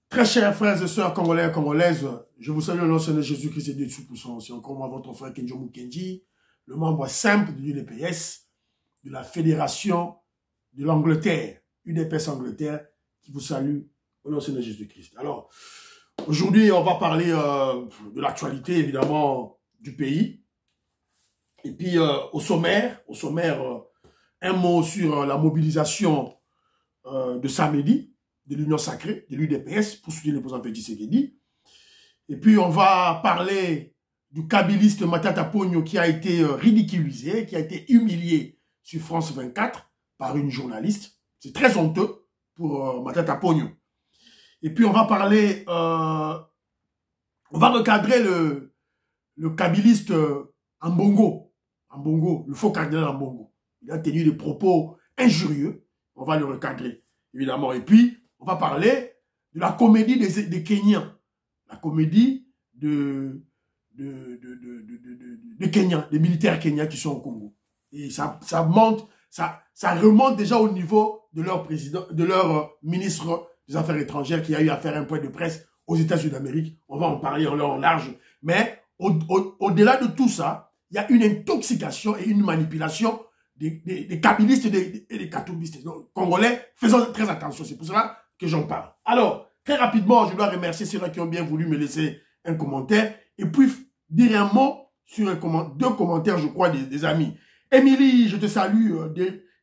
Très chers frères et sœurs congolais et congolaises, je vous salue au nom de Jésus-Christ et Dieu Tout-Puissant. C'est encore moi, votre frère Kenjo Mukenji, le membre simple de l'UDPS, de la Fédération de l'Angleterre, UDPS Angleterre, qui vous salue au nom de Jésus-Christ. Alors, aujourd'hui, on va parler de l'actualité, évidemment, du pays. Et puis, au sommaire, un mot sur la mobilisation de samedi, de l'Union Sacrée, de l'UDPS, pour soutenir le président Félix Tshisekedi. Et puis, on va parler du kabiliste Matata Ponyo qui a été ridiculisé, qui a été humilié sur France 24 par une journaliste. C'est très honteux pour Matata Ponyo. Et puis, on va parler, on va recadrer le kabiliste Ambongo, le faux cardinal Ambongo. Il a tenu des propos injurieux. On va le recadrer, évidemment. Et puis, on va parler de la comédie des Kenyans. La comédie de Kenyans, des militaires kenyans qui sont au Congo. Et ça remonte déjà au niveau de leur président, de leur ministre des Affaires étrangères qui a eu à faire un point de presse aux États-Unis d'Amérique. On va en parler en long en large. Mais au-delà de tout ça, il y a une intoxication et une manipulation des kabilistes et des katoubistes. Donc, Congolais, faisons très attention. C'est pour cela que j'en parle. Alors, très rapidement, je dois remercier ceux-là qui ont bien voulu me laisser un commentaire. Et puis, dire un mot sur deux commentaires, je crois, des amis. Émilie, je te salue.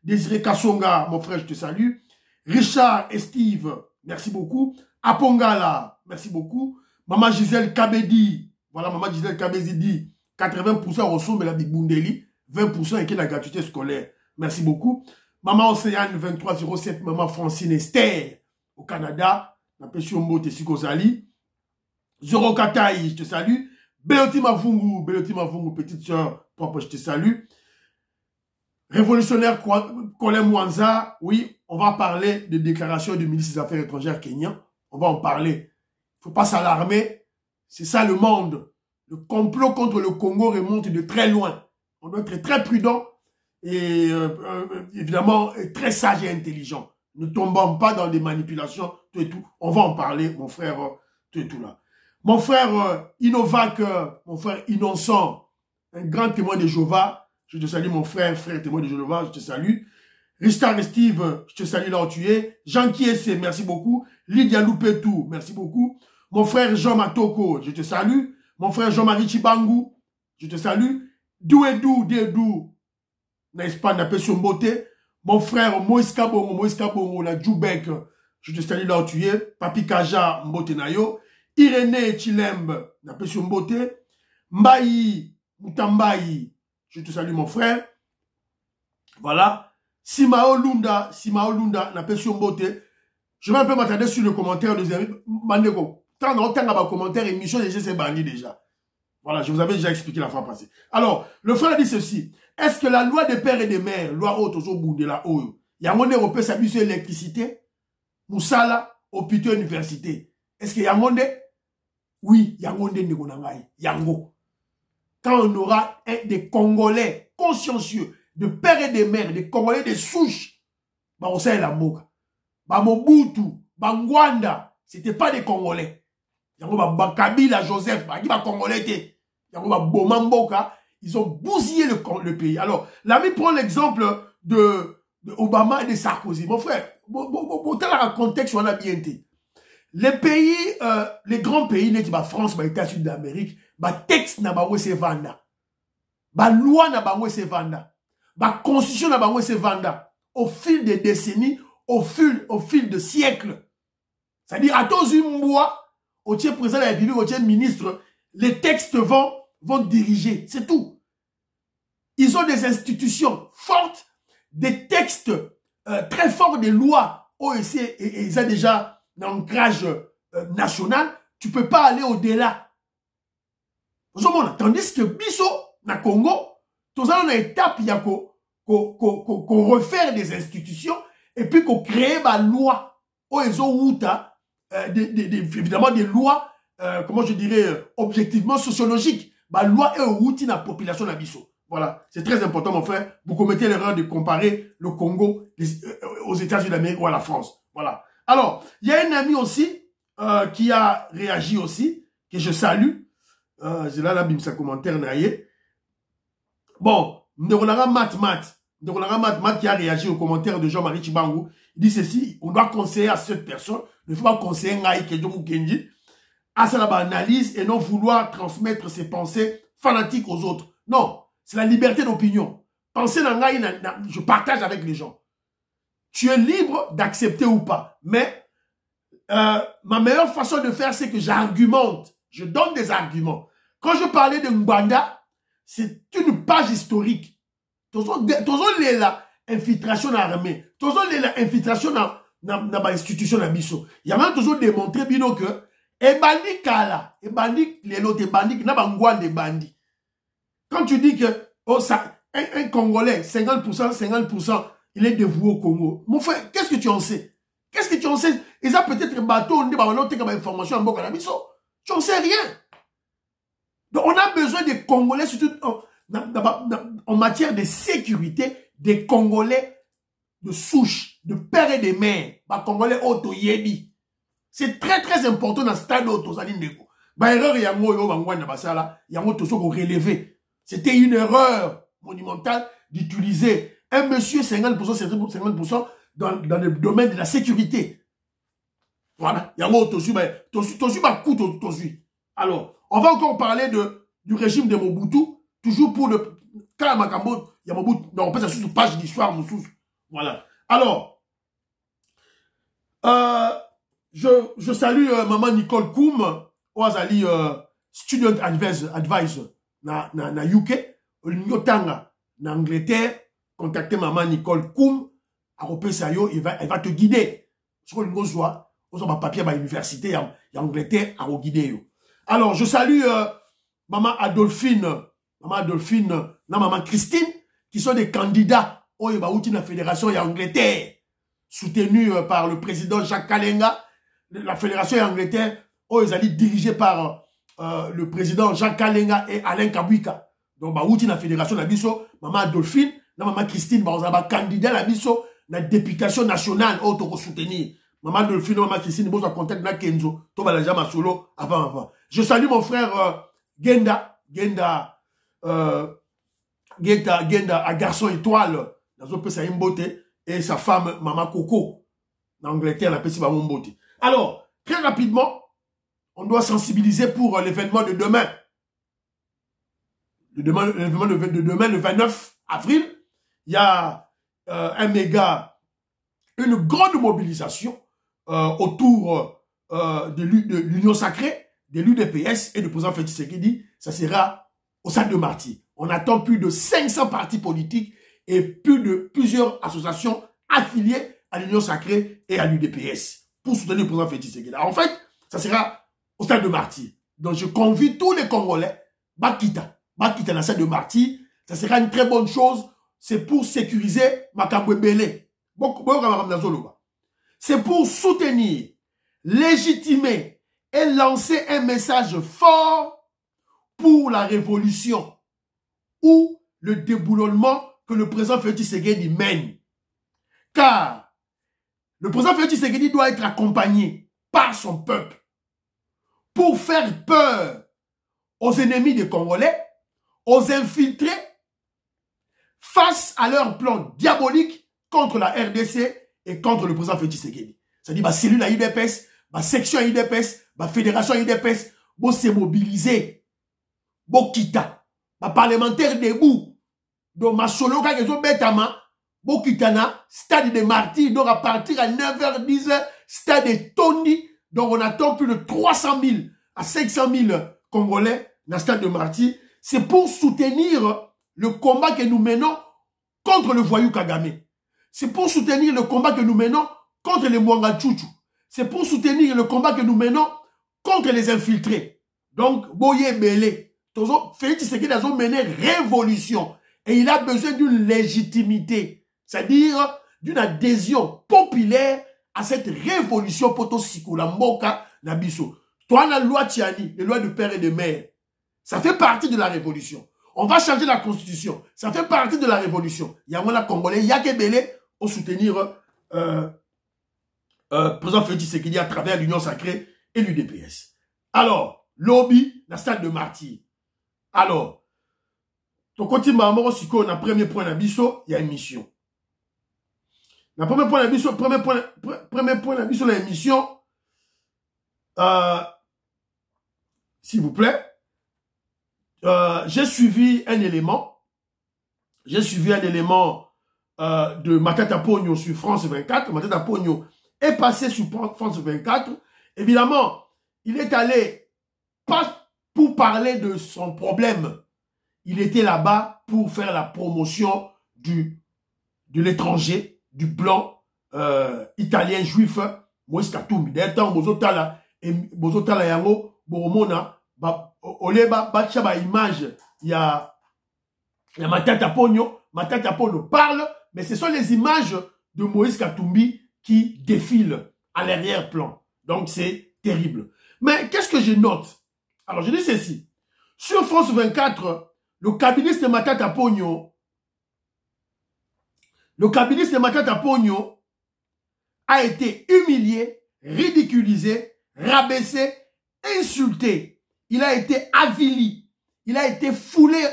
Désiré Kassonga, mon frère, je te salue. Richard et Steve, merci beaucoup. Apongala, merci beaucoup. Maman Gisèle Kabedi, voilà, Maman Gisèle Kabedi dit 80% ressemble à la Bundeli, 20% est la gratuité scolaire. Merci beaucoup. Maman Océane 2307, Maman Francine Esther, au Canada. Napesio Mbote Sikozali. Zoro Kataï, je te salue. Beloti Mavungu, petite soeur propre, je te salue. Révolutionnaire Colin Mwanza, oui, on va parler de déclaration du ministre des Affaires étrangères kenyan. On va en parler. Il ne faut pas s'alarmer. C'est ça le monde. Le complot contre le Congo remonte de très loin. On doit être très prudent et évidemment très sage et intelligent. Ne tombons pas dans des manipulations, tout et tout. On va en parler, mon frère, tout et tout là. Mon frère Innovac, mon frère Innocent, un grand témoin de Jéhovah. Je te salue, mon frère témoin de Jéhovah, je te salue. Richard et Steve, je te salue là où tu es. Jean Kiese, merci beaucoup. Lydia Loupetou, merci beaucoup. Mon frère Jean Matoko, je te salue. Mon frère Jean-Marie Chibangu, je te salue. Douedou, n'est-ce pas, n'a pas sur beauté. Mon frère Moïse Kabongo, la Djoubek, je te salue là où tu es. Papi Kaja, Mbote Nayo. Irénée Chilembe, n'a pas sur beauté. Mbayi, Moutambayi, je te salue mon frère. Voilà. Simao Lunda, n'a pas sur beauté. Je vais un peu m'attarder sur le commentaire de Zéry Mandeko. Tant dans commentaire, émission déjà c'est banni déjà. Voilà, je vous avais déjà expliqué la fois passée. Alors, le frère dit ceci. Est-ce que la loi des pères et des mères, loi haute au bout de la haut, il y a un monde européen s'appuie sur l'électricité, Moussala, hôpital, université. Est-ce qu'il y a un monde? Oui, il y a un monde Yango. Quand on aura des Congolais consciencieux, de pères et de mères, des Congolais de souches, bah on sait la moka. Bah Mobutu, bah Ngwanda, c'était pas des Congolais. Yango bah Kabila, Joseph, bah qui va Congolais. Yango bah Bomamboka, ils ont bousillé le pays. Alors, l'ami prend l'exemple de Obama et de Sarkozy. Mon frère, tel un contexte où on a bien été. Les pays, les grands pays, bah France, bah États-Unis d'Amérique, bah texte n'a pas se vanda. Bah loi n'a pas se vanda. Bah constitution n'a pas se vanda. Au fil des décennies, au fil de siècles. C'est-à-dire, à tous une bois, au tiers président de la République, au tiers ministre, les textes vont diriger. C'est tout. Ils ont des institutions fortes, des textes très forts, des lois OEC et ils ont déjà un ancrage national. Tu ne peux pas aller au-delà. Tandis que Bisso, na Congo, tous dans une étape, il y a qu'on refaire des institutions et puis qu'on crée ma loi. Évidemment des lois, comment je dirais, objectivement sociologiques. Ma loi est outil la population de Bisso. Voilà, c'est très important, mon frère. Vous commettez l'erreur de comparer le Congo aux États-Unis d'Amérique ou à la France. Voilà. Alors, il y a un ami aussi, qui a réagi aussi, que je salue. J'ai là bimsa commentaire naïe. Bon, Ndongonara Mat qui a réagi au commentaire de Jean-Marie Tchibangou. Il dit ceci, on doit conseiller à cette personne, il ne faut pas conseiller Ngaï Kedjomou Kenji, à sa analyse et non vouloir transmettre ses pensées fanatiques aux autres. Non, c'est la liberté d'opinion. Penser dans Ngaï, je partage avec les gens. Tu es libre d'accepter ou pas. Mais ma meilleure façon de faire, c'est que j'argumente. Je donne des arguments. Quand je parlais de Mbanda, c'est une page historique. Toujours la infiltration dans l'armée. Toujours la infiltration dans l'institution de Bisso. Il y a même toujours démontré bino que et bandit kala, et bandit les autres bandits, n'a pas de bandits. Quand tu dis que oh, ça, un Congolais, 50%, il est dévoué au Congo. Mon frère, qu'est-ce que tu en sais? Qu'est-ce que tu en sais? Ils ont peut-être un bateau, on dit, bah, on a une information en Boka Bisso. Tu n'en sais rien. Donc, on a besoin des Congolais, surtout en matière de sécurité, des Congolais de souche, de père et de mère. Bah, Congolais auto yebi. C'est très, très important dans ce stade auto, ça dit ndeko. Bah, erreur, yango, yo, bangouane, bah, ça, là, yango, tout ça, qu'on relevait. C'était une erreur monumentale d'utiliser un monsieur 50% dans le domaine de la sécurité. Voilà. Yango, tout ça, bah, coup, tout ça. Alors, on va encore parler du régime de Mobutu, toujours pour le cas Makambo, il y a Mobutu, non, on peut s'assurer sur page d'histoire, voilà. Alors, je salue maman Nicole Koum, Oazali, student advisor na UK, Nyotanga, na Angleterre, contactez maman Nicole Koum, à Ropesayo, elle va te guider. Sur le mot soit, on a papier à l'université, en Angleterre, à guider. Alors, je salue maman Adolphine, maman Christine, qui sont des candidats au la fédération Angleterre, soutenus par le président Jacques Kalenga. La fédération Angleterre, ils allaient dirigée par le président Jacques Kalenga et Alain Kabouika. Donc, la fédération Nabiso, maman Adolphine, maman Christine, on a candidat Nabiso, la députation nationale, pour soutenir. Maman Adolphine, maman Christine, on a contact avec Kenzo, tout le monde solo avant. Je salue mon frère Genda, à Garçon Étoile, dans un peu sa beauté, et sa femme, Maman Coco, en Angleterre, la petite Maman Beauté. Alors, très rapidement, on doit sensibiliser pour l'événement de demain. L'événement de demain, le 29 avril, il y a une grande mobilisation autour de l'Union Sacrée, de l'UDPS et du président Félix Tshisekedi. Ça sera au Stade de Martyrs. On attend plus de 500 partis politiques et plusieurs associations affiliées à l'Union Sacrée et à l'UDPS pour soutenir le président Félix Tshisekedi. En fait, ça sera au Stade de Martyrs. Donc, je convie tous les Congolais, Bakita dans le Stade de Martyrs. Ça sera une très bonne chose. C'est pour sécuriser Makambo Belé. C'est pour soutenir, légitimer et lancer un message fort pour la révolution ou le déboulonnement que le président Félix Tshisekedi mène. Car le président Félix Tshisekedi doit être accompagné par son peuple pour faire peur aux ennemis des Congolais, aux infiltrés, face à leur plan diabolique contre la RDC et contre le président Félix Tshisekedi. C'est-à-dire, cellule à IDPS, section à IDPS, fédération à IDPS, se mobiliser, kita, parlementaire debout, donc ma solo, quand ils ont bêtement, kitana, stade de Martyrs, donc à partir à 9h10, stade de Tony, donc on attend plus de 300 000 à 500 000 Congolais dans le stade de Martyrs. C'est pour soutenir le combat que nous menons contre le voyou Kagame. C'est pour soutenir le combat que nous menons contre les Mwanga Tchouchou. C'est pour soutenir le combat que nous menons contre les infiltrés. Donc, Boye Belé, Félix Tshisekedi a mené révolution. Et il a besoin d'une légitimité. C'est-à-dire d'une adhésion populaire à cette révolution poto sikula mboka nabiso. Toi, la loi Tiani, les lois de père et de mère, ça fait partie de la révolution. On va changer la constitution. Ça fait partie de la révolution. Il y a un Congolais, Yake Belé, au soutenir président Félix Tshisekedi à travers l'Union Sacrée et l'UDPS. Alors, lobby, la stade de martyr. Alors, ton côté maman, si on a premier point d'abisso, il y a une mission. Le premier point d'abisso, la émission, s'il vous plaît, j'ai suivi un élément. J'ai suivi un élément de Matata Pogno sur France 24. Matata Pogno est passé sur France 24. Évidemment, il est allé pas pour parler de son problème. Il était là-bas pour faire la promotion de l'étranger, du blanc italien juif, Moïse Katumbi. D'ailleurs, Bozotala Yango, Boromona, Oleba, Bachaba image, il y a Matata Pogno parle, mais ce sont les images de Moïse Katumbi qui défilent à l'arrière-plan. Donc, c'est terrible. Mais qu'est-ce que je note? Alors, je dis ceci. Sur France 24, le cabinet de Matata Pogno a été humilié, ridiculisé, rabaissé, insulté. Il a été avili. Il a été foulé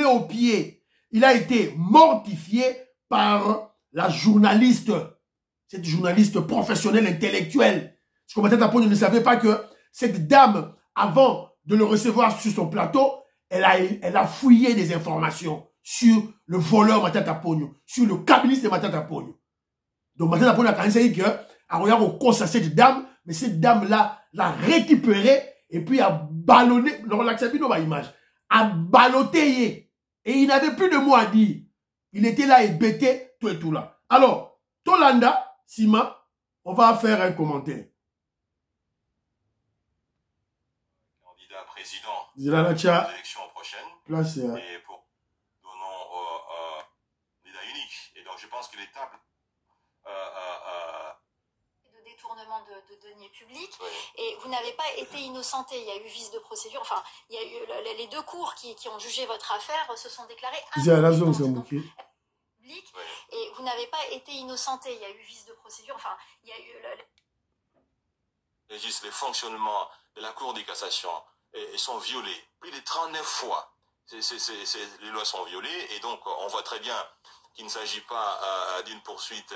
aux pieds. Il a été mortifié par la journaliste, cette journaliste professionnelle, intellectuelle. Parce que Matata Pogno ne savait pas que cette dame, avant de le recevoir sur son plateau, elle a fouillé des informations sur le voleur Matata Pogno, sur le cabiniste de Matata Pogno. Donc Matata Pogno a quand même dit que, à regarder au cause à cette dame, mais cette dame-là l'a récupéré et puis a ballonné, a ballotté. Et il n'avait plus de mots à dire. Il était là et bêté, tout et tout là. Alors, Tolanda, Sima, on va faire un commentaire. Candidat président aux élections prochaines. Place, et pour donnant candidat unique. Et donc je pense que l'étape de détournement de deniers publics, oui. Et vous n'avez pas été innocenté. Il y a eu vice de procédure. Enfin, il y a eu les deux cours qui ont jugé votre affaire se sont déclarés incompétents. Oui. Et vous n'avez pas été innocenté. Il y a eu vice de procédure. Enfin, il y a eu les fonctionnements de la Cour de cassation sont violés plus de 39 fois. Les lois sont violées et donc on voit très bien qu'il ne s'agit pas d'une poursuite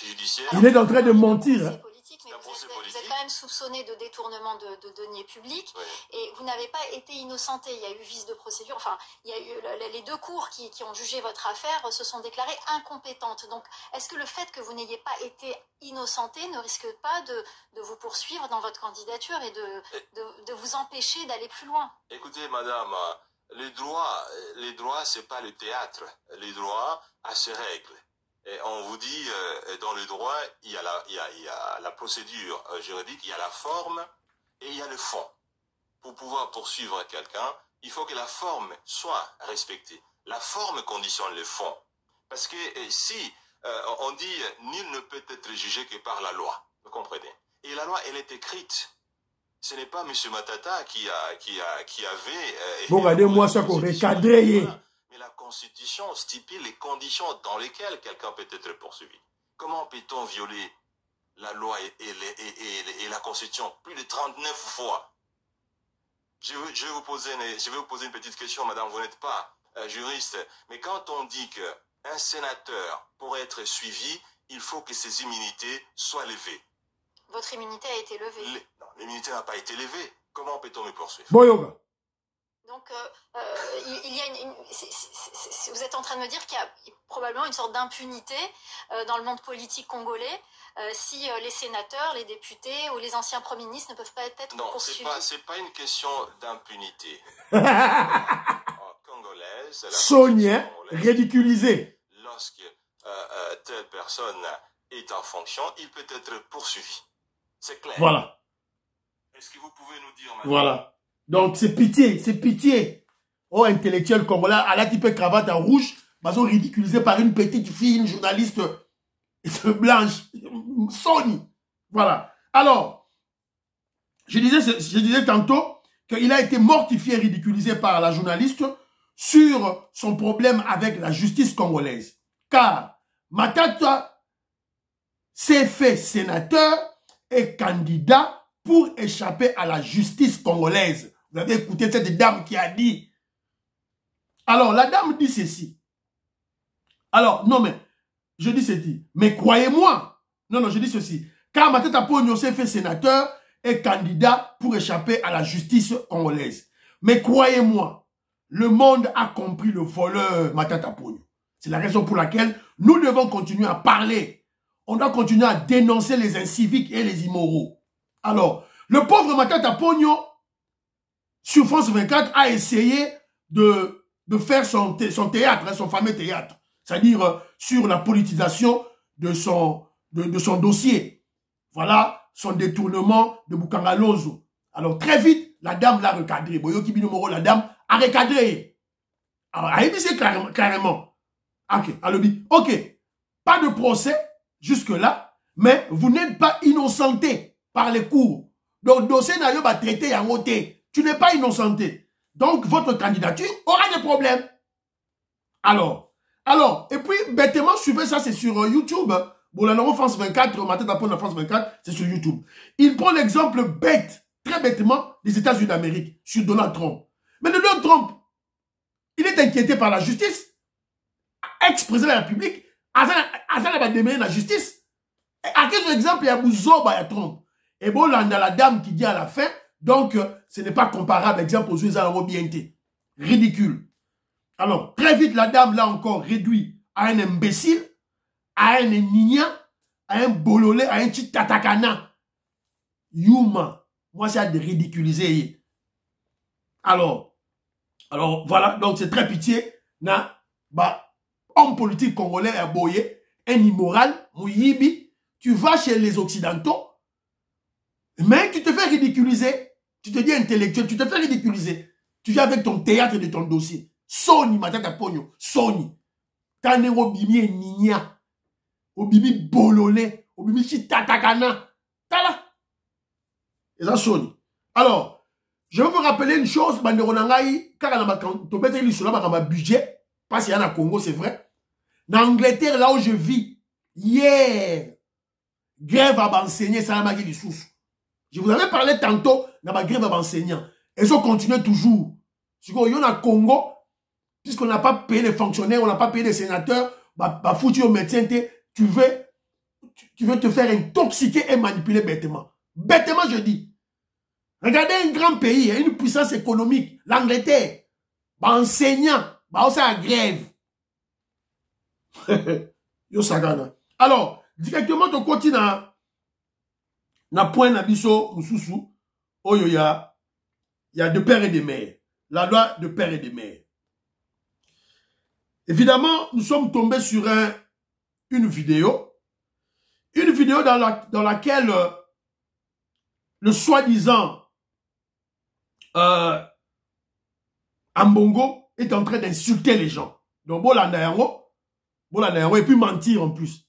judiciaire. Il est en train de mentir. Hein. Mais vous êtes quand même soupçonné de détournement de deniers publics, oui. Et vous n'avez pas été innocenté. Il y a eu vice de procédure. Enfin, il y a eu les deux cours qui ont jugé votre affaire se sont déclarées incompétentes. Donc, est-ce que le fait que vous n'ayez pas été innocenté ne risque pas de vous poursuivre dans votre candidature et de vous empêcher d'aller plus loin? Écoutez, madame, les droits, c'est pas le théâtre. Les droits a ses règles. Et on vous dit, dans le droit, il y a la procédure juridique, il y a la forme et il y a le fond. Pour pouvoir poursuivre quelqu'un, il faut que la forme soit respectée. La forme conditionne le fond. Parce que si on dit, nul ne peut être jugé que par la loi, vous comprenez? Et la loi, elle est écrite. Ce n'est pas M. Matata qui avait... Bon, regardez-moi ça qu'on recadré. Mais la Constitution stipule les conditions dans lesquelles quelqu'un peut être poursuivi. Comment peut-on violer la loi et la Constitution plus de 39 fois? Je vais vous poser une petite question, madame, vous n'êtes pas juriste, mais quand on dit qu'un sénateur, pour être suivi, il faut que ses immunités soient levées. Votre immunité a été levée. Non, l'immunité n'a pas été levée. Comment peut-on me poursuivre? Boyoga. Donc, il y a vous êtes en train de me dire qu'il y a probablement une sorte d'impunité dans le monde politique congolais si les sénateurs, les députés ou les anciens premiers ministres ne peuvent pas être poursuivis. Non, c'est pas une question d'impunité. Congolaise. Sonia, ridiculisé. Lorsque telle personne est en fonction, il peut être poursuivi. C'est clair. Voilà. Est-ce que vous pouvez nous dire maintenant? Voilà. Donc, c'est pitié, c'est pitié. Oh, intellectuel congolais, à la type cravate en rouge, sont ridiculisé par une petite fille, une journaliste blanche, Sony. Voilà. Alors, je disais tantôt qu'il a été mortifié, ridiculisé par la journaliste sur son problème avec la justice congolaise. Car Matata s'est fait sénateur et candidat pour échapper à la justice congolaise. Vous avez écouté cette dame qui a dit. Alors, la dame dit ceci. Alors, non, mais, je dis ceci. Mais croyez-moi. Non, je dis ceci. Car Matata Ponyo s'est fait sénateur et candidat pour échapper à la justice congolaise. Mais croyez-moi, le monde a compris le voleur Matata Ponyo. C'est la raison pour laquelle nous devons continuer à parler. On doit continuer à dénoncer les inciviques et les immoraux. Alors, le pauvre Matata Ponyo, sur France 24, a essayé de faire son théâtre, son fameux théâtre. C'est-à-dire sur la politisation de son dossier. Voilà son détournement de Boukangalonzo. Alors, très vite, la dame l'a recadré. Boyo Kibinomoro, la dame a recadré. Alors, elle dit c'est carrément. Ok, alors dit, ok, pas de procès jusque-là, mais vous n'êtes pas innocenté par les cours. Donc, dossier n'a pas traité en côté. Tu n'es pas innocenté. Donc, votre candidature aura des problèmes. Alors, et puis, bêtement, suivez ça, c'est sur YouTube. Bon, la Noro France 24, Matin d'Apon de France 24, c'est sur YouTube. Il prend l'exemple bête, très bêtement, des États-Unis d'Amérique, sur Donald Trump. Mais Donald Trump, il est inquiété par la justice. Ex-président de la République, Azan va démêler la justice. À quel exemple, il y a Bouzoba, il y a Trump. Et bon, là, on a la dame qui dit à la fin, donc, ce n'est pas comparable, exemple, aux USAROBINT. Ridicule. Alors, très vite, la dame l'a encore réduit à un imbécile, à un nigna, à un bololé, à un petit tatakana. Yuma. Moi, c'est à de ridiculiser. Alors, voilà. Donc, c'est très pitié. Homme politique congolais à Boye, un immoral, Mouyibi. Tu vas chez les Occidentaux, mais tu te fais ridiculiser. Tu te dis intellectuel, tu te fais ridiculiser. Tu viens avec ton théâtre de ton dossier. Sony, Matata Ponyo, Sony. Tane Obimi Nigna. Obimi Bololé. Obimi Chitatakana. Tala. Et ça, Sony. Alors, je veux vous rappeler une chose, Banderonangaï, car on a un budget, parce qu'il y a en Congo, c'est vrai. En Angleterre, là où je vis, hier, grève à enseigner, ça m'a dit sous. Je vous avais parlé tantôt de ma grève à enseignants. Et ça continue toujours. Si on a Congo, puisqu'on n'a pas payé les fonctionnaires, on n'a pas payé les sénateurs, foutu au médecin, tu veux te faire intoxiquer et manipuler bêtement. Bêtement, je dis. Regardez un grand pays, une puissance économique, l'Angleterre, enseignant, ça grève. Yo sagana. Alors, directement, tu continues na point nabiso mususu, oyo il y a de père et de mère. La loi de père et de mère. Évidemment, nous sommes tombés sur une vidéo dans laquelle le soi-disant Ambongo est en train d'insulter les gens. Donc, Bolanda yango, et puis mentir en plus.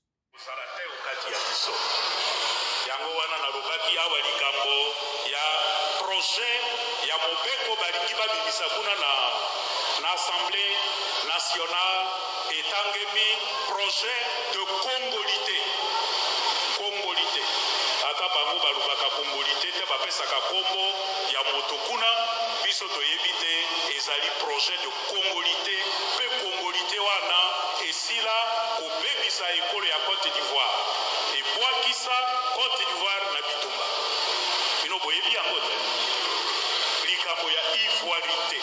Projet de Congolité, pe Congolité wana, et si là, au bébé sa école à Côte d'Ivoire. Et pour qui ça, Côte d'Ivoire na bitumba. Vous ne voyez bien en côté. L'Ikambo ya ivoirité.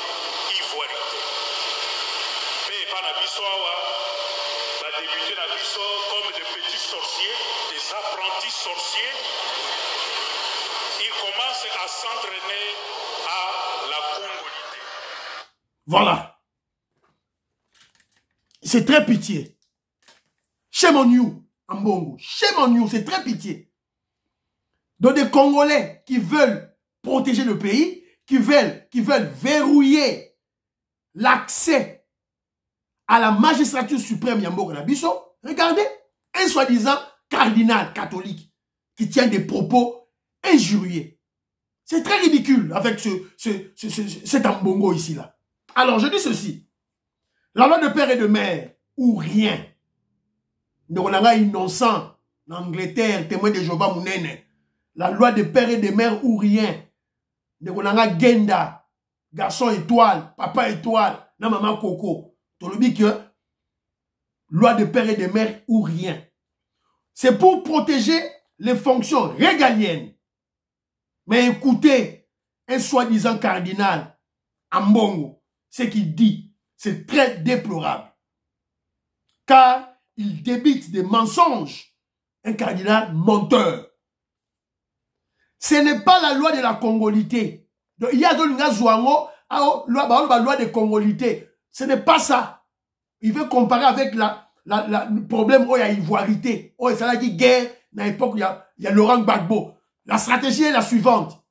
Mais pas na bisoawa, va débuter na biso comme des petits sorciers, des apprentis sorciers. Ils commencent à s'entraîner à la Congolité. Voilà. C'est très pitié. Shame on you, Ambongo. Shame on you, c'est très pitié. Donc des Congolais qui veulent protéger le pays, qui veulent verrouiller l'accès à la magistrature suprême Yambo Nabiso. Regardez, un soi-disant cardinal catholique qui tient des propos injurieux. C'est très ridicule avec cet Ambongo ici-là. Alors, je dis ceci. La loi de père et de mère, ou rien. Nous sommes innocents. L'Angleterre, témoin de Jéhovah Mounene. la loi des pères et des mères ou rien. Nekonanga Genda, garçon étoile, papa étoile, na maman coco. Tolobi que loi des pères et des mères ou rien. C'est pour protéger les fonctions régaliennes. Mais écoutez, un soi-disant cardinal, Ambongo, ce qu'il dit, c'est très déplorable. Car il débite des mensonges. Un cardinal menteur. Ce n'est pas la loi de la congolité. Il y a la loi de congolité. Ce n'est pas ça. Il veut comparer avec le problème où il y a ivoirité. Oh, c'est là qui guerre. Dans l'époque, il y a Laurent Gbagbo. La stratégie est la suivante.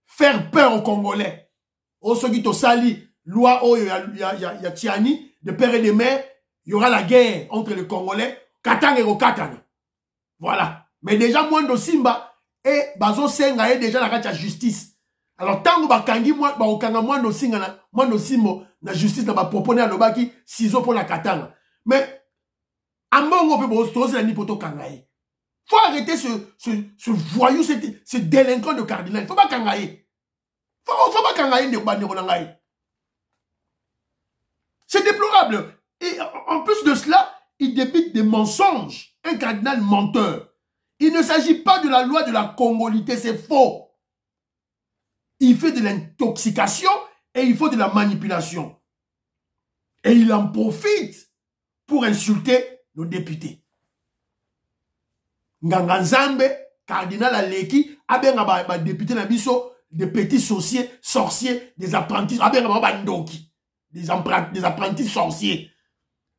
Faire peur aux Congolais. Oh, ceux qui t'ont sali, loi, oh, il y a Tiani, de père et de mère, il y aura la guerre entre les Congolais, Katanga et Katanga. Voilà. Mais déjà, moins de Simba, et Bazo Senga est déjà la justice. Alors, tant que Bakangi, moins de Singa, moins de Simbo, la justice n'a pas proposé à l'Obaki, ciseaux pour la Katanga. Mais, à mon goût, c'est la nipoto Kangaï. Faut arrêter ce voyou, ce délinquant de cardinal. Faut pas Kangaï. Faut pas Kangaï de. C'est déplorable. Et en plus de cela, il débite des mensonges. Un cardinal menteur. Il ne s'agit pas de la loi de la congolité, c'est faux. Il fait de l'intoxication et il faut de la manipulation. Et il en profite pour insulter nos députés. Nganganzambe, cardinal Aleki, abenga député Nabiso, des petits sorciers, des apprentis, abenga bandoki, des apprentis sorciers.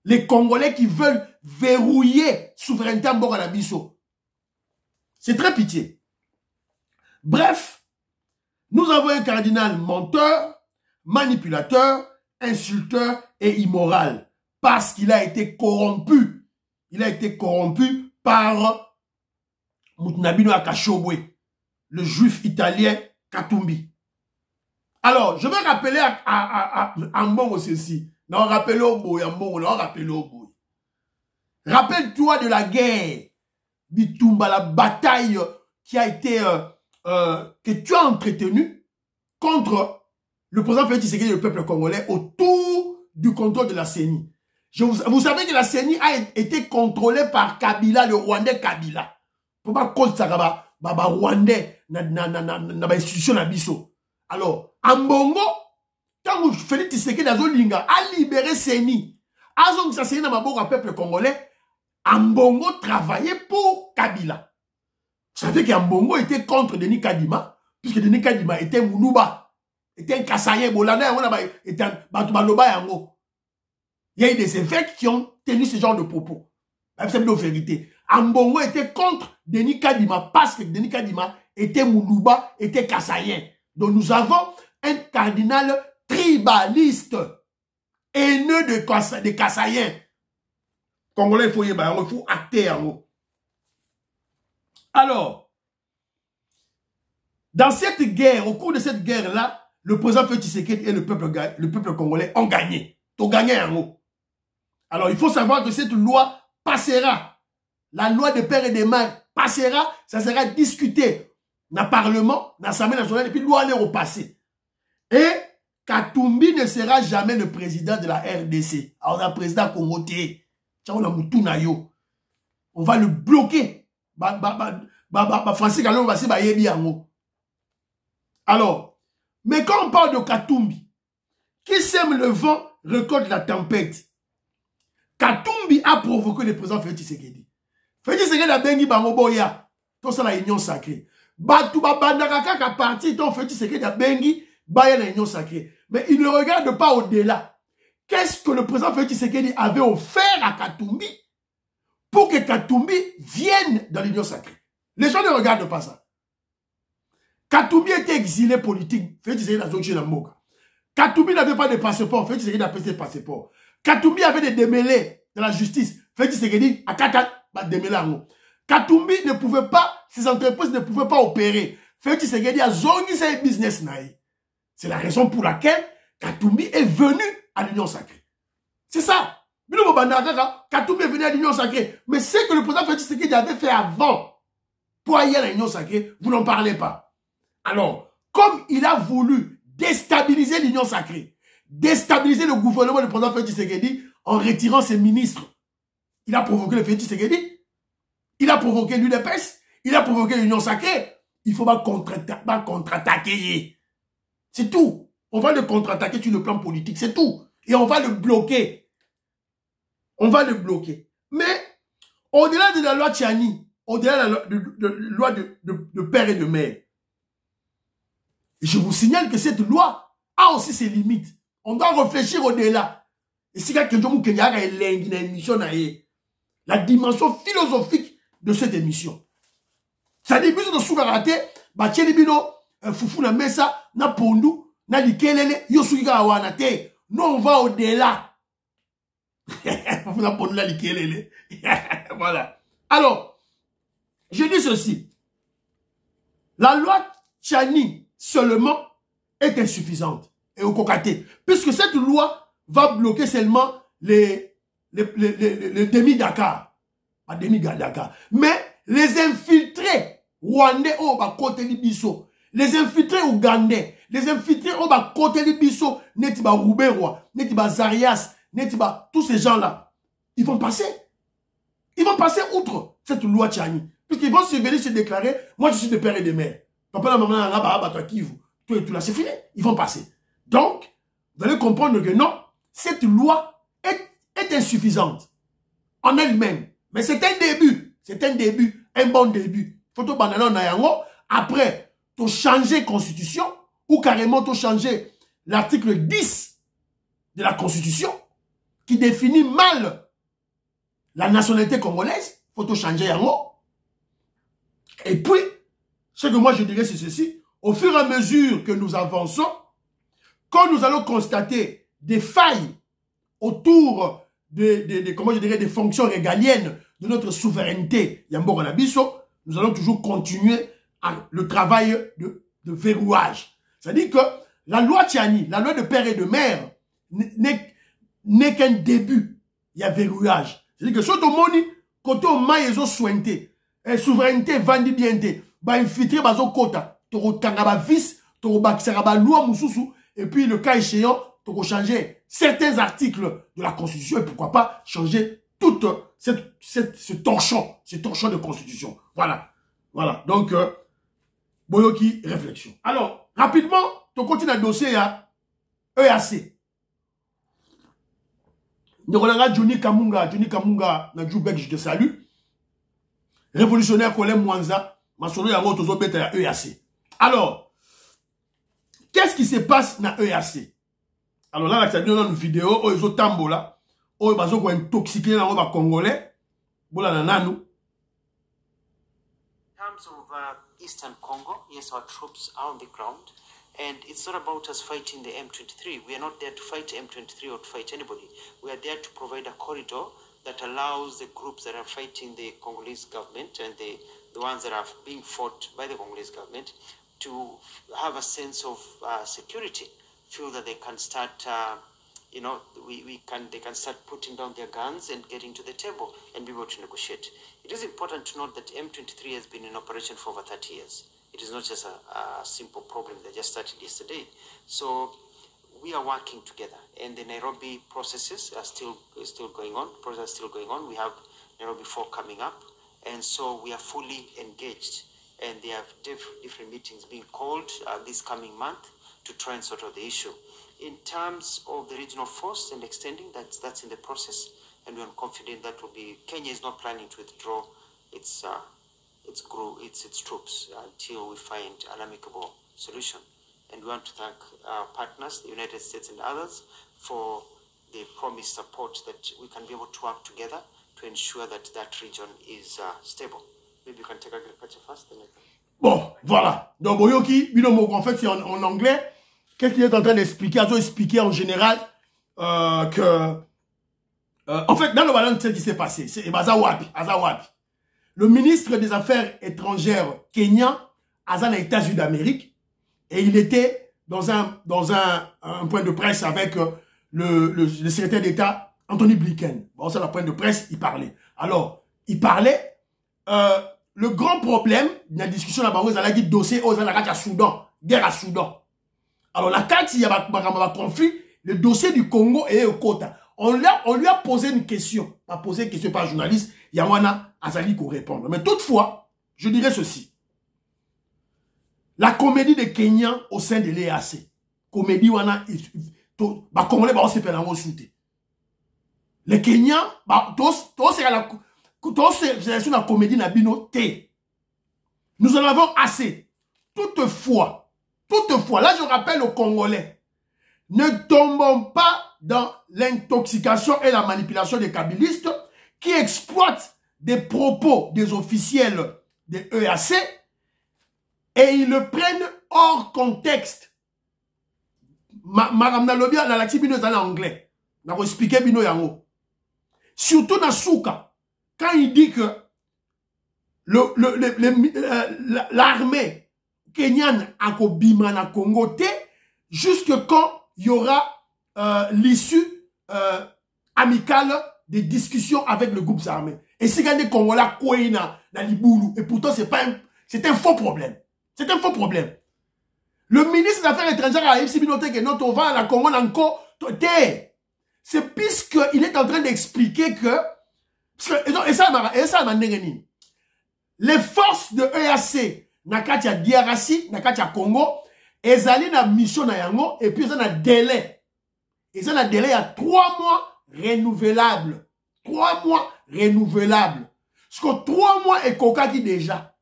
Les Congolais qui veulent verrouiller souveraineté en Boga Nabiso. C'est très pitié. Bref, nous avons un cardinal menteur, manipulateur, insulteur et immoral. Parce qu'il a été corrompu. Il a été corrompu par Moutinabino Akashobwe, le juif italien Katumbi. Alors, je vais rappeler à Mbongo ceci. Non, rappelez au boy, Mbongo, non, rappelez au boy. Rappelle-toi de la guerre Bitumba, la bataille qui a été, que tu as entretenue contre le président Félix Tshisekedi et le peuple congolais autour du contrôle de la CENI. Vous savez que la CENI a été contrôlée par Kabila, le Rwandais Kabila. Pour pas cause ça baba Rwandais na institution na biso. Alors, en Bongo, quand Félix Tshisekedi a libéré CENI, azong sa CENI na maboko peuple congolais, Ambongo travaillait pour Kabila. Vous savez qu'Ambongo était contre Denis Kadima, puisque Denis Kadima était Moulouba, était un Kassayen, Bolanda, était un Batubaloba Yango. Il y a eu des évêques qui ont tenu ce genre de propos. C'est la vérité. Ambongo était contre Denis Kadima, parce que Denis Kadima était Moulouba, était Kassayen. Donc nous avons un cardinal tribaliste, haineux de Kassayen. Congolais, il faut acter en haut. Alors, dans cette guerre, au cours de cette guerre-là, le président Félix Tshisekedi et le peuple congolais ont gagné. Ils ont gagné en haut. Alors, il faut savoir que cette loi passera. La loi des pères et des mères passera, ça sera discuté dans le Parlement, dans l'Assemblée nationale, et puis loi allait repasser. Et Katumbi ne sera jamais le président de la RDC. Alors, on a le président congolais. On va le bloquer. Alors, mais quand on parle de Katumbi, qui sème le vent, récolte la tempête. Katumbi a provoqué le président Félix Tshisekedi. Félix Tshisekedi a bengi bangoboya. Tout ça la union sacrée. Batu babandaka kaka parti, ton Félix Tshisekedi a bengi baya la union sacrée. Mais il ne regarde pas au-delà. Qu'est-ce que le président Félix Tshisekedi avait offert à Katumbi pour que Katumbi vienne dans l'union sacrée? Les gens ne regardent pas ça. Katumbi était exilé politique. Félix Tshisekedi a zonché dans le Moka. Katumbi n'avait pas de passeport. Félix Tshisekedi a pris ses passeports. Katumbi avait des démêlés dans la justice. Félix Tshisekedi a démêlé en haut. Katumbi ne pouvait pas, ses entreprises ne pouvaient pas opérer. Félix Tshisekedi a zongi ses business naï. C'est la raison pour laquelle Katumbi est venu à l'union sacrée. C'est ça. Katumbi est venu à l'union sacrée. Mais c'est que le président Félix Tshisekedi avait fait avant. pour aller à l'Union sacrée, vous n'en parlez pas. Alors, comme il a voulu déstabiliser l'Union sacrée, déstabiliser le gouvernement du président Félix Tshisekedi en retirant ses ministres, il a provoqué le Félix Tshisekedi, il a provoqué l'UDPS, il a provoqué l'Union sacrée. Il faut pas contre-attaquer. C'est tout. On va le contre-attaquer sur le plan politique, c'est tout. Et on va le bloquer. On va le bloquer. Mais, au-delà de la loi Tchani, au-delà de la loi de père et de mère, je vous signale que cette loi a aussi ses limites. On doit réfléchir au-delà. Et c'est que la dimension philosophique de cette émission. Ça dit, biso de sous-raté, bah, tchelibino, foufou na mesa, na pondu, na likelele, yosuika awana te. Nous, on va au-delà. Foufou na pondu, na likelele. Voilà. Alors, je dis ceci. La loi Tchani seulement est insuffisante et au cocaté. Puisque cette loi va bloquer seulement les demi-Dakar. Pas demi-Dakar. Mais les infiltrés rwandais au bas côté du biso, les infiltrés ougandais, les infiltrés au bas côté du biso, netiba Rouberoi, netiba Zarias, netiba tous ces gens-là, ils vont passer. Ils vont passer outre cette loi Tchani. Puisqu'ils vont se venir se déclarer, moi je suis de père et de mère. Papa, la maman, tout là, c'est fini. Ils vont passer. Donc, vous allez comprendre que non, cette loi est insuffisante en elle-même. Mais c'est un début. C'est un début. Un bon début. Photo banana nayango. Après, tu changer constitution ou carrément tu changer l'article 10 de la constitution qui définit mal la nationalité congolaise. Faut tout changer yango. Et puis, ce que moi je dirais c'est ceci. Au fur et à mesure que nous avançons, quand nous allons constater des failles autour comment je dirais, des fonctions régaliennes de notre souveraineté, Yambo Nabiso, nous allons toujours continuer le travail de verrouage. C'est-à-dire que la loi Tchani, la loi de père et de mère, n'est qu'un début. Il y a verrouillage. C'est-à-dire que ce moni, côté au maïso sointé, souveraineté vendibienté, ba infiltré bazo kota, toro tangaba vis, toro bakisaraba loi mususu, et puis le cas échéant, toro changer certains articles de la Constitution et pourquoi pas changer toute ce torchon de Constitution. Voilà. Voilà. Donc, Boyoki, réflexion. Alors, rapidement, tu continues à dossier à EAC. Nous avons Johnny Kamunga, Nadjoubek, je te salue. Révolutionnaire Colem Mwanza, Masolo Yango Tozo Beta à EAC. Alors, qu'est-ce qui se passe dans EAC? Alors là, il y a une vidéo, où ils ont tambo là, où ils ont intoxiqué dans le Congolais. Bola nananu. In terms of Eastern Congo, yes, our troops are on the ground. And it's not about us fighting the M23. We are not there to fight M23 or to fight anybody. We are there to provide a corridor that allows the groups that are fighting the Congolese government and the ones that are being fought by the Congolese government to have a sense of security, feel that they can start, they can start putting down their guns and getting to the table and be able to negotiate. It is important to note that M23 has been in operation for over 30 years. It is not just a simple problem that just started yesterday. So we are working together, and the Nairobi processes are still going on. Process still going on. We have Nairobi 4 coming up, and so we are fully engaged. And there are different meetings being called this coming month to try and sort out the issue. In terms of the regional force and extending, that's in the process, and we are confident that will be. Kenya is not planning to withdraw its troops until we find an amicable solution. And we want to thank our partners, the United States and others, for the promised support that we can be able to work together to ensure that that region is stable. Maybe you can take agriculture first. Bon, voilà. Donc, Boyoki, en fait, c'est en anglais. Qu'est-ce qu'il est en train d'expliquer? Il a expliqué en général que... en fait, dans le ballon, ce qui s'est passé, c'est Azawapi. Le ministre des Affaires étrangères kenyan, Azan, aux États-Unis d'Amérique, et il était dans un point de presse avec le secrétaire d'État Anthony Blinken. Bon, c'est la point de presse, il parlait. Alors, il parlait, le grand problème, dans la discussion là-bas, ils ont dit dossier aux à Soudan, guerre à Soudan. Alors, la carte, il y a un conflit, le dossier du Congo est au quota. On lui a posé une question, pas posé une question par un journaliste, Yawana Azali pour répondre. Mais toutefois, je dirais ceci. La comédie des Kenyans au sein de l'EAC, comédie wana, bah, Congolais, bah, on s'est pénalé au soutien. Les Kenyans, bah, c'est une comédie nabino T. Nous en avons assez. Toutefois, là je rappelle aux Congolais, ne tombons pas dans l'intoxication et la manipulation des kabylistes qui exploitent des propos des officiels de l'EAC et ils le prennent hors contexte. Madame Nalobia, la bino est en anglais. Je vais expliquer bino yango. Surtout dans Souka, quand il dit que l'armée kenyane a bima na Congo jusque quand il y aura l'issue amicale des discussions avec le groupe armé. Et si quand les Congolais Kouina dans Liboulou, et pourtant c'est un faux problème. C'est un faux problème. Le ministre des Affaires étrangères a dit que notre va à la Congo encore c'est puisqu'il est en train d'expliquer que et ça m'a négani. Les forces de EAC nakatia DRC, nakatia Congo, ezali na mission na yango et puis ils ont un délai. Ils ont un délai à 3 mois renouvelable. 3 mois renouvelable. Parce que 3 mois est coca qui déjà.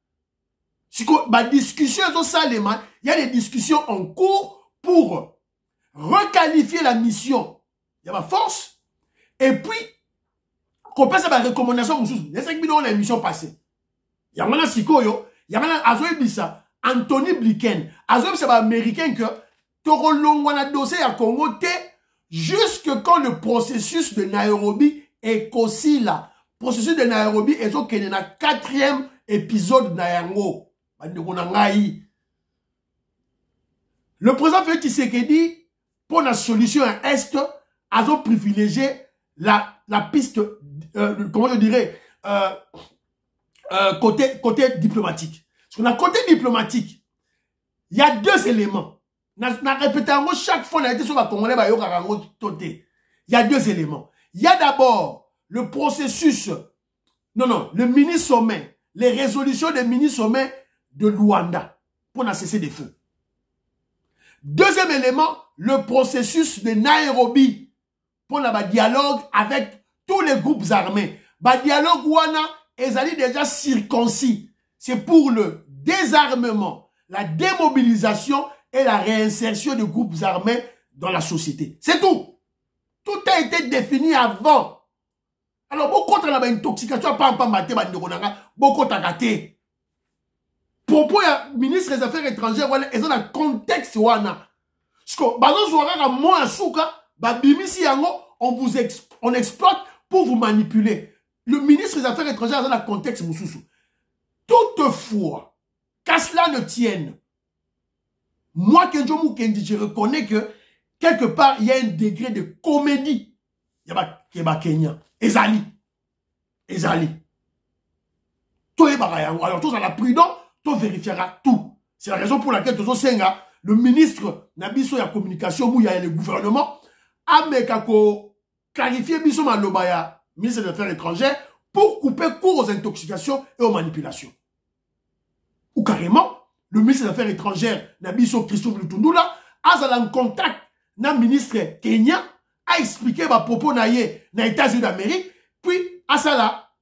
Parce que ma discussion il y a des discussions en cours pour requalifier la mission. Il y a ma force. Et puis, qu'on passe à ma recommandation, il y a 5 millions d'émissions passées. Il y a un Sikoyo, il y a un Azoé Bissa, Anthony Blinken, Azoé c'est américain que Torolongwana dossier à Congo jusque quand le processus de Nairobi est aussi là. Le processus de Nairobi est au 4e épisode de Nayango. Le président Félix Tshisekedi, pour la solution à Est, a privilégié la piste, comment je dirais, côté diplomatique. Parce qu'on a côté diplomatique, il y a 2 éléments. Na répété chaque fois, on a été sur la Congolais, il y a 2 éléments. Il y a d'abord le processus, le mini-sommet, les résolutions des mini-sommets de Luanda pour la cesser des feux. Deuxième élément, le processus de Nairobi pour le dialogue avec tous les groupes armés. Le dialogue wana est déjà circoncis. C'est pour le désarmement, la démobilisation et la réinsertion des groupes armés dans la société. C'est tout. Tout a été défini avant. Alors, beaucoup de intoxication, beaucoup de raté. Propos ya ministre des Affaires étrangères, ils ont un contexte wana. Parce que, on exploite pour vous manipuler. Le ministre des Affaires étrangères a un contexte moussoussou. Toutefois, qu'à cela ne tienne, moi, Kenjo Mukendi, je reconnais que quelque part, il y a un degré de comédie. Il y a Kenya. Ezali. Alors, tous à la prudence, tu vérifieras tout. C'est la raison pour laquelle Tozo Senga, le ministre Nabiso ya communication, où il y a le gouvernement, a clarifié Biso Malobaya, ministre des Affaires étrangères, pour couper court aux intoxications et aux manipulations. Ou carrément, le ministre des Affaires étrangères, Nabiso Christophe Lutundula, a en contact na ministre Kenya, a expliqué ma propos na États-Unis d'Amérique, puis à ça là,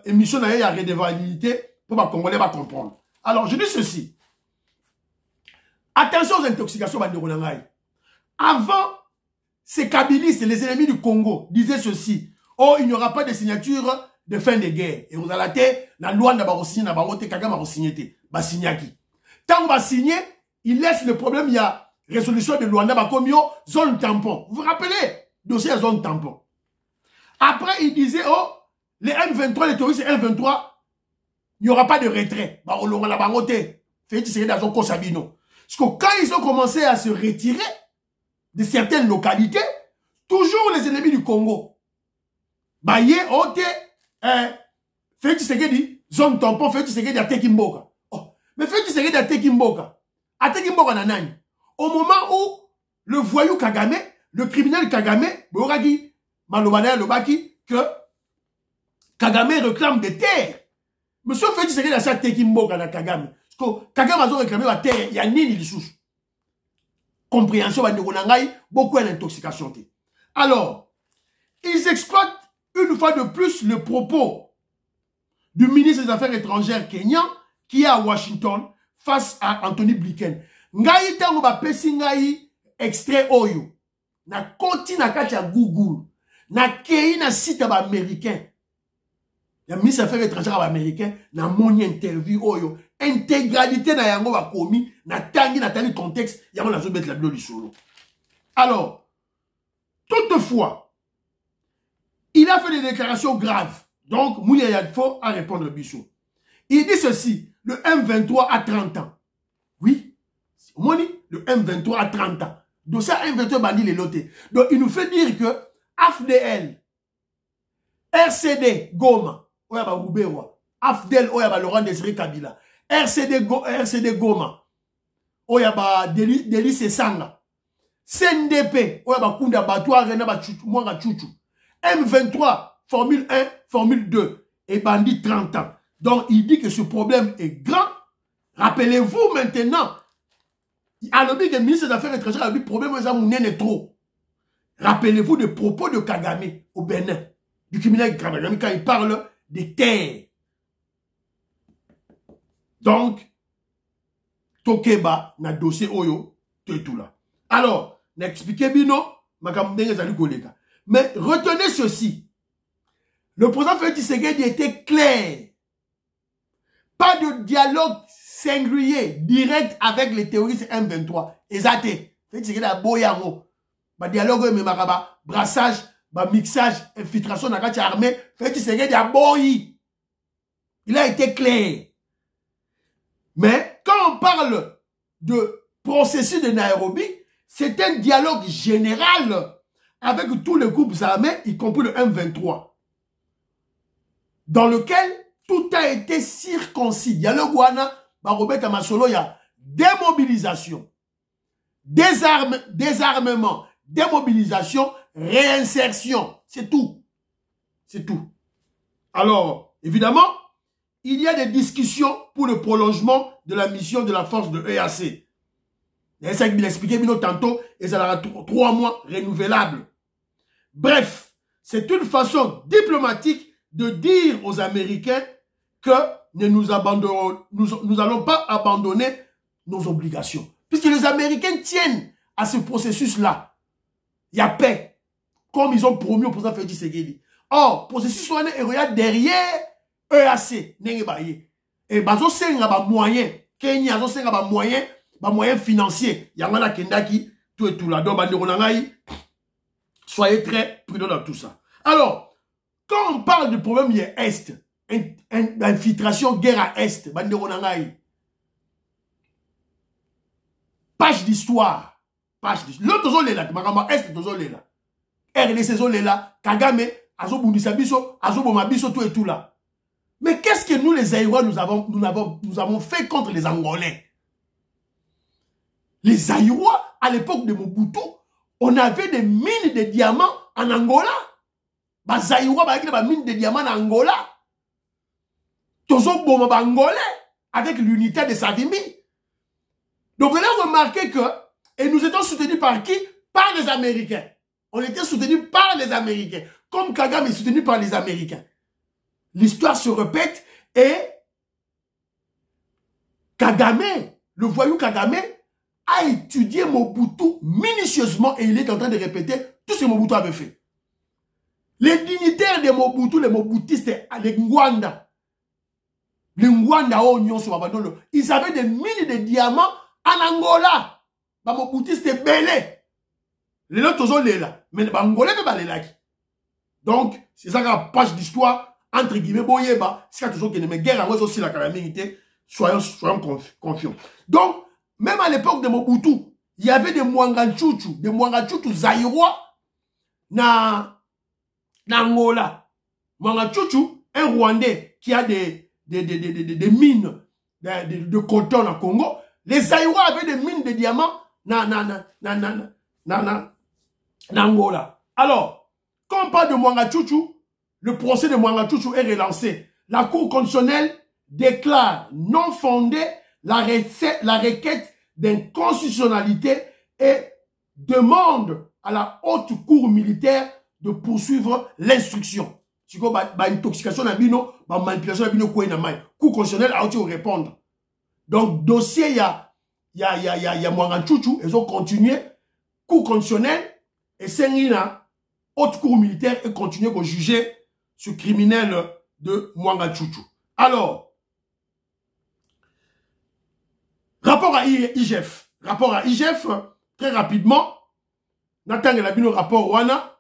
émission na ya redevabilité pour ma Congolais va comprendre. Alors, je dis ceci. Attention aux intoxications, avant, ces kabylistes, les ennemis du Congo, disaient ceci. Oh, il n'y aura pas de signature de fin de guerre. Et vous allez la loi n'a pas signé, n'a pas signé, Kagame a signé. Ba signaki. Tant qu'on va signer, il laisse le problème, il y a résolution de Luanda, ba comme zone tampon. Vous vous rappelez? Dossier zone tampon. Après, il disait, oh, les M23, les terroristes M23, il n'y aura pas de retrait. Bah, on l'aura la bangoté. Fait c'est dans son Kosabino. Parce que quand ils ont commencé à se retirer de certaines localités, toujours les ennemis du Congo. Bah, yé, ote, fait c'est dit, zone tampon, Félix Tshisekedi a teki mboka. Oh, mais Félix Tshisekedi a teki mboka. A teki mboka nanani. Au moment où le voyou Kagame, le criminel Kagame, Boragi, Malobana Lobaki, que Kagame réclame des terres. Monsieur Félix Tshisekedi a sa teki mboka na Kagame. Parce que Kagame a réclamé la terre, il y a ni les sous. Compréhension, beaucoup d'intoxication. Alors, ils exploitent une fois de plus le propos du ministre des Affaires étrangères kenyan qui est à Washington face à Anthony Blinken. Ngai tango ba pesi ngai extrait oyo. Na koti na kati ya Google. Na kei na site ba américain. Le ministre des Affaires étrangères américain na moni interview oyo. Intégralité na yango ba komi na tangi na tali contexte yango na zo mettre la bilo du solo. Alors, toutefois, il a fait des déclarations graves. Donc, Mouya Yadfo a répondu au Bissou. Il dit ceci, le M23 a 30 ans. Oui, Moni, le M23 a 30 ans. Donc ça, M23 bandit les lotés. Donc, il nous fait dire que AFDL, RCD Goma, Oyaba Roubewa, AFDL Oyaba Laurent Désiré Kabila, RCD Goma, Oyaba Deli Sesanga, CNDP, Oyaba Kunda Batoua Renaba Mwanga Chouchou, M23, Formule 1, Formule 2, et bandit 30 ans. Donc, il dit que ce problème est grand. Rappelez-vous maintenant, alors que le ministre des Affaires étrangères a dit problème est trop. Rappelez-vous des propos de Kagame au Bénin, du criminel Kagame, quand il parle des terres. Donc, Tokeba na dossier Oyo, tout là. Alors, n'expliquez bino, mais retenez ceci. Le président Félix Tshisekedi était clair. Pas de dialogue singulier, direct avec les terroristes M23. Exact. Félix Tshisekedi a boyango. Ba dialogue mais maraba brassage, ba mixage, infiltration dans la armée. Félix Tshisekedi a boyi. Il a été clair. Mais quand on parle de processus de Nairobi, c'est un dialogue général avec tous les groupes armés, y compris le M23. Dans lequel tout a été circoncis. Dialogue wana, Barobeta Masolo, il y a démobilisation, désarmement, démobilisation, réinsertion. C'est tout. C'est tout. Alors, évidemment, il y a des discussions pour le prolongement de la mission de la force de EAC. Et ça, il expliqué tantôt, et ça aura 3 mois renouvelables. Bref, c'est une façon diplomatique de dire aux Américains que nous allons pas abandonner nos obligations. Puisque les Américains tiennent à ce processus-là. Il y a paix. Comme ils ont promis au président Félix Tshisekedi. Or, processus est regarde derrière EAC. Et bazo senga ba moyen. Kenya zo senga ba moyen financier. Yangana kendaki tout et tout là. Donc soyez très prudents dans tout ça. Alors, quand on parle du problème il y a Est, infiltration, guerre à Est, page d'histoire. L'autre zone est là, Est est là. RDC zone est là, Kagame, Azo Bundisa Biso, Azo Bomabiso, tout et tout là. Mais qu'est-ce que nous les Aïrois nous avons fait contre les Angolais? Les Aïrois, à l'époque de Mobutu, on avait des mines de diamants en Angola. Les Aïrois, des mines de diamants en Angola. Tozo Boma Angolais, avec l'unité de Savimbi. Donc on a remarqué que, et nous étions soutenus par qui? Par les Américains. On était soutenus par les Américains. Comme Kagame est soutenu par les Américains. L'histoire se répète et Kagame, le voyou Kagame, a étudié Mobutu minutieusement et il est en train de répéter tout ce que Mobutu avait fait. Les dignitaires de Mobutu, les Mobutistes, les Ngwanda, ils avaient des mines de diamants en Angola. Les Mobutistes belé. Les autres sont là. Mais les Angolais ne sont pas là. Donc, c'est ça la page d'histoire. Entre guillemets, boyeba, c'est toujours qu'il y a une guerre, moi aussi la calamité, soyons confiants. Donc, même à l'époque de Mobutu, il y avait des Mwangachuchu zaïrois, na Angola. Mwangachuchu, un Rwandais qui a des des mines de coton au Congo. Les Aïwa avaient des mines de diamants Angola. Alors, quand on parle de Mwanga Tchouchou, le procès de Mwanga Tchouchou est relancé. La Cour constitutionnelle déclare non fondée la requête d'inconstitutionnalité et demande à la haute cour militaire de poursuivre l'instruction. Si vous avez une intoxication, une manipulation, une cour constitutionnelle a aussi répondre. Donc, dossier, il y a Mwanga Tchouchou, ils ont continué, cour constitutionnelle, et c'est une haute cour militaire et continuer à juger ce criminel de Mwanga Tchouchou. Alors, rapport à IGF. Rapport à IGF, très rapidement, Nathan Elabino rapport Wana.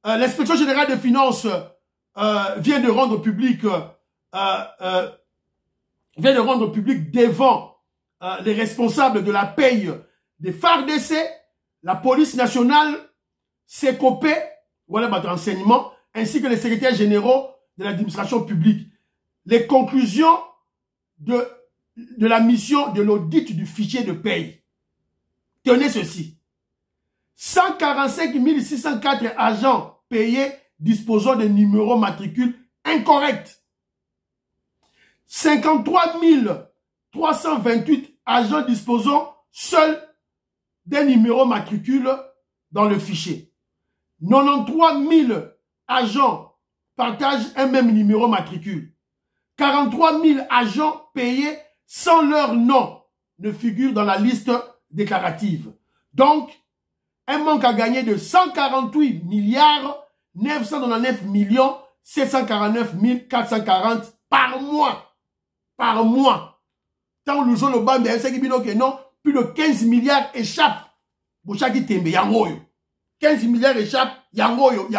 L'inspection générale des finances vient de rendre public devant les responsables de la paye des FARDC, la police nationale, CECOP, voilà votre renseignement, ainsi que les secrétaires généraux de l'administration publique. Les conclusions de la mission de l'audit du fichier de paye. Tenez ceci. 145 604 agents payés disposant de numéros matricules incorrects. 53 328 agents disposant seuls d'un numéro matricule dans le fichier. 93 000 agents partagent un même numéro matricule. 43 000 agents payés sans leur nom ne figurent dans la liste déclarative. Donc, un manque à gagner de 148 milliards 999 millions 749 440 par mois. Par mois. Tant nous jouons le banc de non, plus de 15 milliards échappent. Bouchaki Tembe, Yangoyo. 15 milliards échappent, Yangoyo.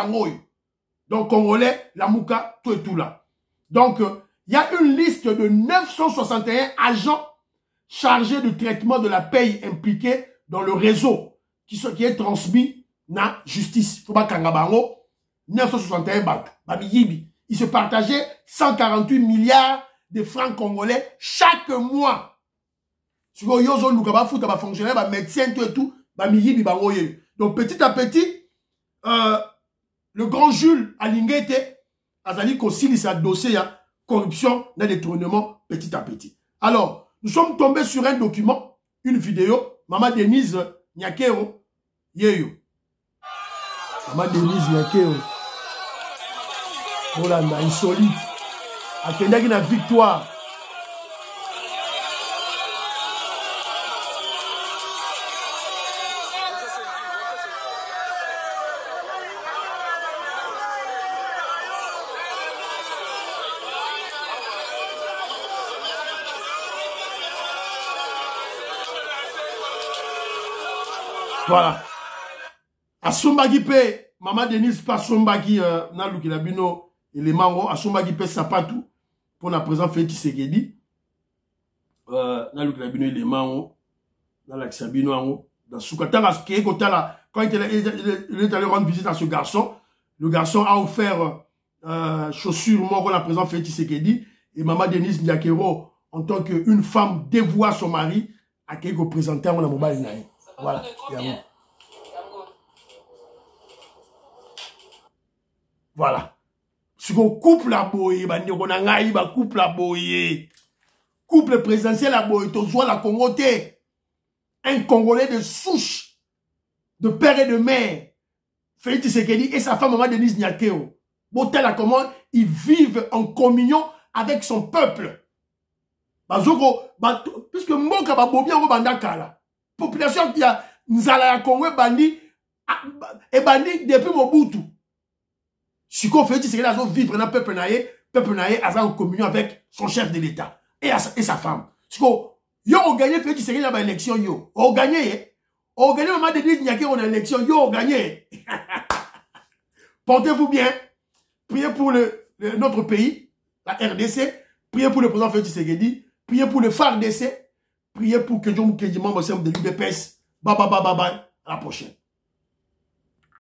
Donc, Congolais, la Mouka, tout et tout là. Donc, il y a une liste de 961 agents chargés du traitement de la paye impliquée dans le réseau qui est transmis dans la justice. Faut pas Kangabango, 961 banques. Ils se partageaient 148 milliards de francs congolais chaque mois. Si vous avez fonctionnaire, médecin, tout et tout, donc petit à petit, le grand Jules Alingete Azali Kosili sa dossier corruption dans détournement petit à petit. Alors, nous sommes tombés sur un document, une vidéo, Maman Denise Nyakero, Yeyo. Maman Denise Nyakero. Voilà, insolite. Akendaki na victoire. Voilà. Asumbagi pe, Maman Denise pas Sumbagi na Lukilabino élément Asumbagi pe Sapatu pour la présence Félix Tshisekedi. Na Lukilabino élément dans l'Axabino dans Soukatara quand il est allé rendre visite à ce garçon, le garçon a offert chaussures moi la présence Félix Tshisekedi et Maman Denise Nyakero en tant qu'une femme dévouée à son mari a quelque présenté à mon mobile naï. Voilà. Voilà. Si on coupe la boye, coupe la boye. Couple présidentiel la boye, tu vois la Congoté. Un Congolais de souche, de père et de mère. Félix Tshisekedi et sa femme Maman Denise Nyakero. Bon, tel à comment ils vivent en communion avec son peuple. Puisque Mboka va bien bandakala. Population qui a Nzala ya Congo bandi et bandi depuis Mobutu. Si qu'on fait c'est qu'ils vivre dans peuple naïe en communion avec son chef de l'État et sa femme. Si qu'on yo ont gagné fait c'est dans l'élection yo. On gagné Maman Denise Nyakero dans l'élection yo ont gagné. Portez-vous bien. Priez pour notre pays, la RDC, priez pour le président Félix Tshisekedi, priez pour le FARDC. Priez pour que Dieu me membre de l'UDPS. Bye bye bye bye bye. À la prochaine.